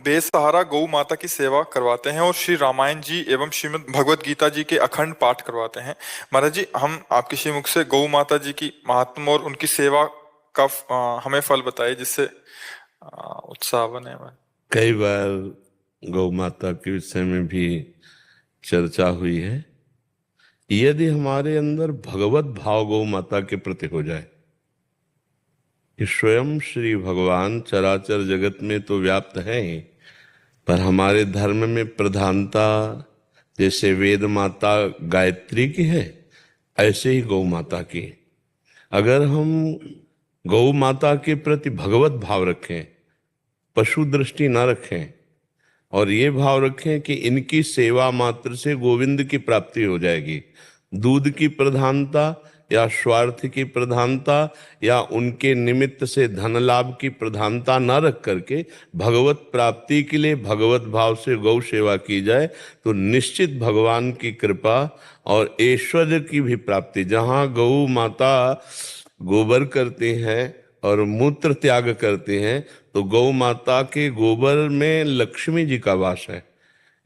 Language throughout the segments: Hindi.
बेसहारा गौ माता की सेवा करवाते हैं और श्री रामायण जी एवं श्रीमद् भगवत गीता जी के अखंड पाठ करवाते हैं। महाराज जी, हम आपके श्रीमुख से गौ माता जी की महात्म और उनकी सेवा का हमें फल बताइए, जिससे उत्साह बने हमें। कई बार गौ माता के विषय में भी चर्चा हुई है। यदि हमारे अंदर भगवत भाव गौ माता के प्रति हो जाए कि स्वयं श्री भगवान चराचर जगत में तो व्याप्त है ही, पर हमारे धर्म में प्रधानता जैसे वेद माता गायत्री की है, ऐसे ही गौ माता की। अगर हम गौ माता के प्रति भगवत भाव रखें, पशु दृष्टि न रखें और ये भाव रखें कि इनकी सेवा मात्र से गोविंद की प्राप्ति हो जाएगी, दूध की प्रधानता या स्वार्थ की प्रधानता या उनके निमित्त से धन लाभ की प्रधानता न रख करके भगवत प्राप्ति के लिए भगवत भाव से गौ सेवा की जाए तो निश्चित भगवान की कृपा और ऐश्वर्य की भी प्राप्ति। जहाँ गौ माता गोबर करती हैं और मूत्र त्याग करते हैं तो गौ माता के गोबर में लक्ष्मी जी का वास है।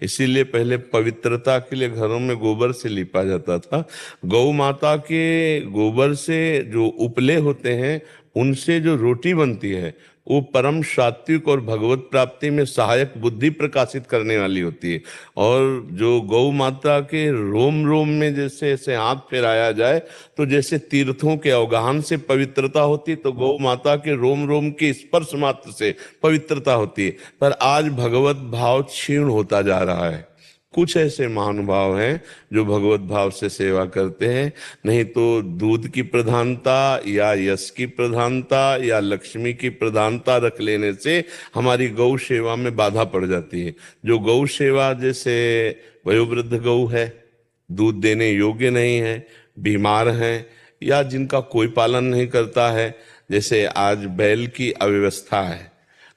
इसीलिए पहले पवित्रता के लिए घरों में गोबर से लिपा जाता था। गौ माता के गोबर से जो उपले होते हैं उनसे जो रोटी बनती है वो परम सात्विक और भगवत प्राप्ति में सहायक बुद्धि प्रकाशित करने वाली होती है। और जो गौ माता के रोम रोम में जैसे ऐसे हाथ फेराया जाए तो जैसे तीर्थों के अवगाहन से पवित्रता होती, तो गौ माता के रोम रोम के स्पर्श मात्र से पवित्रता होती है। पर आज भगवत भाव क्षीण होता जा रहा है। कुछ ऐसे महानुभाव हैं जो भगवत भाव से सेवा करते हैं, नहीं तो दूध की प्रधानता या यश की प्रधानता या लक्ष्मी की प्रधानता रख लेने से हमारी गौ सेवा में बाधा पड़ जाती है। जो गौ सेवा जैसे वयोवृद्ध गौ है, दूध देने योग्य नहीं है, बीमार हैं या जिनका कोई पालन नहीं करता है, जैसे आज बैल की अव्यवस्था है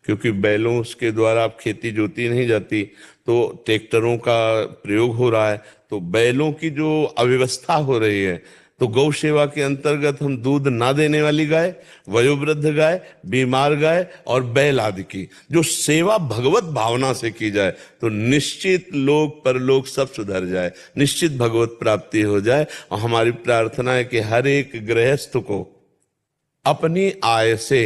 क्योंकि बैलों के द्वारा अब खेती जोती नहीं जाती तो ट्रैक्टरों का प्रयोग हो रहा है, तो बैलों की जो अव्यवस्था हो रही है तो गौ सेवा के अंतर्गत हम दूध ना देने वाली गाय, वयोवृद्ध गाय, बीमार गाय और बैल आदि की जो सेवा भगवत भावना से की जाए तो निश्चित लोक परलोक सब सुधर जाए, निश्चित भगवत प्राप्ति हो जाए। और हमारी प्रार्थना है कि हर एक गृहस्थ को अपनी आय से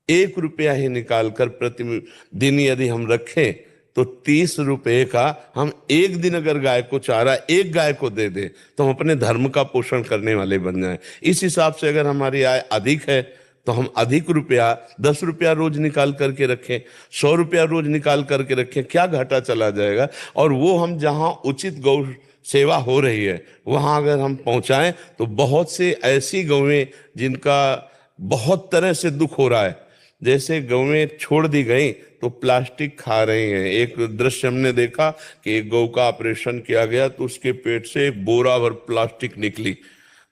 1 रुपया ही निकालकर प्रतिदिन यदि हम रखें तो 30 रुपए का हम एक दिन अगर गाय को चारा एक गाय को दे दे तो हम अपने धर्म का पोषण करने वाले बन जाएं। इस हिसाब से अगर हमारी आय अधिक है तो हम अधिक रुपया 10 रुपया रोज निकाल करके रखें, 100 रुपया रोज निकाल करके रखें, क्या घाटा चला जाएगा। और वो हम जहाँ उचित गौ सेवा हो रही है वहाँ अगर हम पहुँचाएं तो बहुत से ऐसी गौएं जिनका बहुत तरह से दुख हो रहा है, जैसे गौएं छोड़ दी गई तो प्लास्टिक खा रही हैं। एक दृश्य हमने देखा कि एक गौ का ऑपरेशन किया गया तो उसके पेट से बोरा भर प्लास्टिक निकली।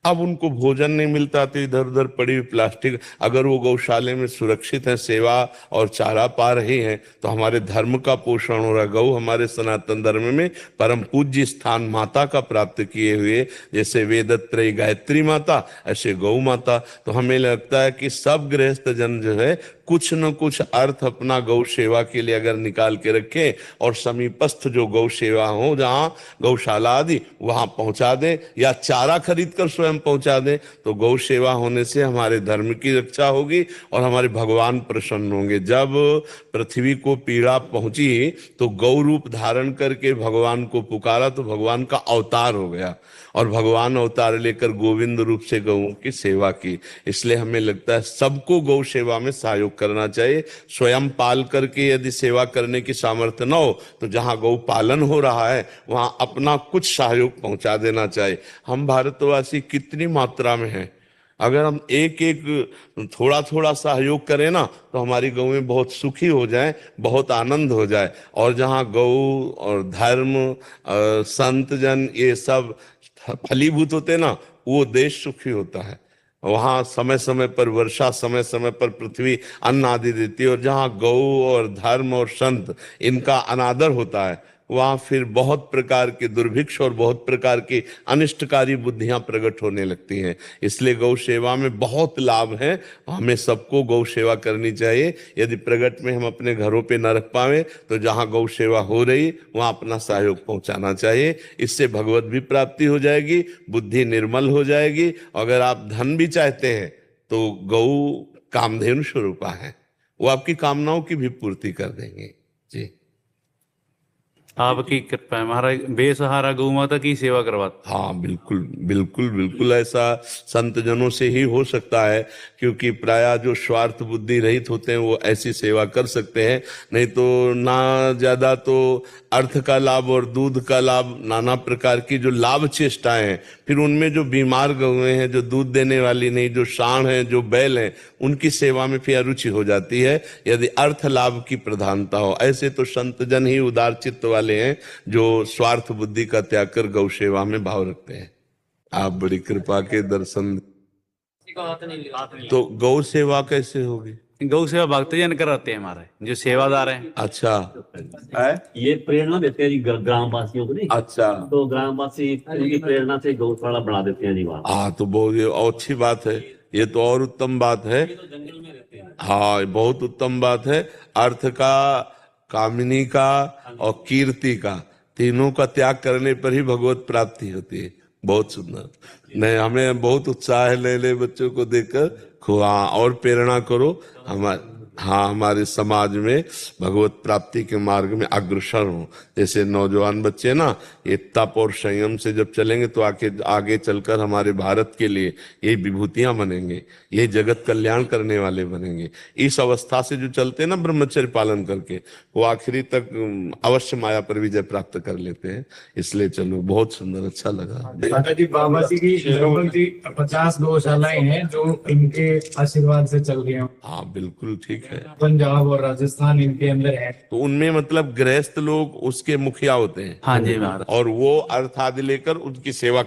अब उनको भोजन नहीं मिलता तो इधर उधर पड़ी हुई प्लास्टिक, अगर वो गौशाले में सुरक्षित है, सेवा और चारा पा रही हैं तो हमारे धर्म का पोषण हो रहा है। गौ हमारे सनातन धर्म में परम पूज्य स्थान माता का प्राप्त किए हुए, जैसे वेदत्रयी गायत्री माता ऐसे गौ माता। तो हमें लगता है कि सब गृहस्थ जन जो है कुछ न कुछ अर्थ अपना गौ सेवा के लिए अगर निकाल के रखें और समीपस्थ जो गौ सेवा हो जहाँ गौशाला आदि वहाँ पहुँचा दें या चारा खरीद कर स्वयं पहुँचा दें तो गौ सेवा होने से हमारे धर्म की रक्षा होगी और हमारे भगवान प्रसन्न होंगे। जब पृथ्वी को पीड़ा पहुंची तो गौ रूप धारण करके भगवान को पुकारा तो भगवान का अवतार हो गया और भगवान अवतार लेकर गोविंद रूप से गौओं की सेवा की। इसलिए हमें लगता है सबको गौ सेवा में सहयोग करना चाहिए। स्वयं पाल करके यदि सेवा करने की सामर्थ्य न हो तो जहाँ गौ पालन हो रहा है वहाँ अपना कुछ सहयोग पहुँचा देना चाहिए। हम भारतवासी कितनी मात्रा में हैं, अगर हम एक एक थोड़ा थोड़ा सहयोग करें ना तो हमारी गौएं बहुत सुखी हो जाएं, बहुत आनंद हो जाए। और जहाँ गौ और धर्म संत जन ये सब फलीभूत होते ना वो देश सुखी होता है। वहाँ समय समय पर वर्षा, समय समय पर पृथ्वी अन्न आदि देती है। और जहाँ गौ और धर्म और संत इनका अनादर होता है वहां फिर बहुत प्रकार के दुर्भिक्ष और बहुत प्रकार की अनिष्टकारी बुद्धियां प्रकट होने लगती हैं। इसलिए गौ सेवा में बहुत लाभ है, हमें सबको गौ सेवा करनी चाहिए। यदि प्रगट में हम अपने घरों पे न रख पावे तो जहां गौ सेवा हो रही वहां अपना सहयोग पहुंचाना चाहिए। इससे भगवत भी प्राप्ति हो जाएगी, बुद्धि निर्मल हो जाएगी। अगर आप धन भी चाहते हैं तो गौ कामधेनु स्वरूपा है, वो आपकी कामनाओं की भी पूर्ति कर देंगे। जी आपकी कृपा है महाराज, बेसहारा गौ माता की सेवा करवाते। हाँ, बिल्कुल बिल्कुल बिल्कुल ऐसा संत जनों से ही हो सकता है, क्योंकि प्रायः जो स्वार्थ बुद्धि रहित होते हैं वो ऐसी सेवा कर सकते हैं। नहीं तो ना ज्यादा तो अर्थ का लाभ और दूध का लाभ, नाना प्रकार की जो लाभ चेष्टाएं हैं, फिर उनमें जो बीमार गौएं हैं, जो दूध देने वाली नहीं, जो सांड हैं, जो बैल हैं, उनकी सेवा में फिर अरुचि हो जाती है यदि अर्थ लाभ की प्रधानता हो। ऐसे तो संत जन ही उदार चित्त वाले हैं जो स्वार्थ बुद्धि का त्याग कर गौ सेवा में भाव रखते हैं। आप बड़ी कृपा के दर्शन। तो गौ सेवा कैसे होगी? गौ सेवा भक्तजन कराते हैं महाराज, जो सेवादार हैं। अच्छा ये प्रेरणा देते हैं जी ग्रामवासियों को, नहीं? अच्छा, तो ग्रामवासी उनकी प्रेरणा से गौशाला बना देते हैं जी वहाँ। हाँ तो बहुत ये और अच्छी बात है, ये तो और उत्तम बात है। जंगल में रहते हैं। हाँ, ये बहुत उत्तम बात है। अर्थ का, कामिनी का और कीर्ति का, तीनों का त्याग करने पर ही भगवत प्राप्ति होती है। बहुत सुंदर। नहीं, हमें बहुत उत्साह है नए नए बच्चों को देखकर। हाँ, और प्रेरणा करो हमारे समाज में भगवत प्राप्ति के मार्ग में अग्रसर हो। जैसे नौजवान बच्चे ना, ये तप और संयम से जब चलेंगे तो आगे चलकर हमारे भारत के लिए ये विभूतियां बनेंगे, ये जगत कल्याण करने वाले बनेंगे। इस अवस्था से जो चलते हैं ना ब्रह्मचर्य पालन करके, वो आखिरी तक अवश्य माया पर विजय प्राप्त कर लेते हैं। इसलिए चलो, बहुत सुंदर, अच्छा लगा। माता जी, बाबा जी की लगभग जी 50 गौशालाएं हैं जो इनके आशीर्वाद से चल रही हैं। हाँ बिल्कुल ठीक है। पंजाब और राजस्थान इनके अंदर है। तो उनमें मतलब गृहस्थ लोग उसके मुखिया होते हैं। हाँ जी महाराज। और वो अर्थ आदि लेकर उनकी सेवा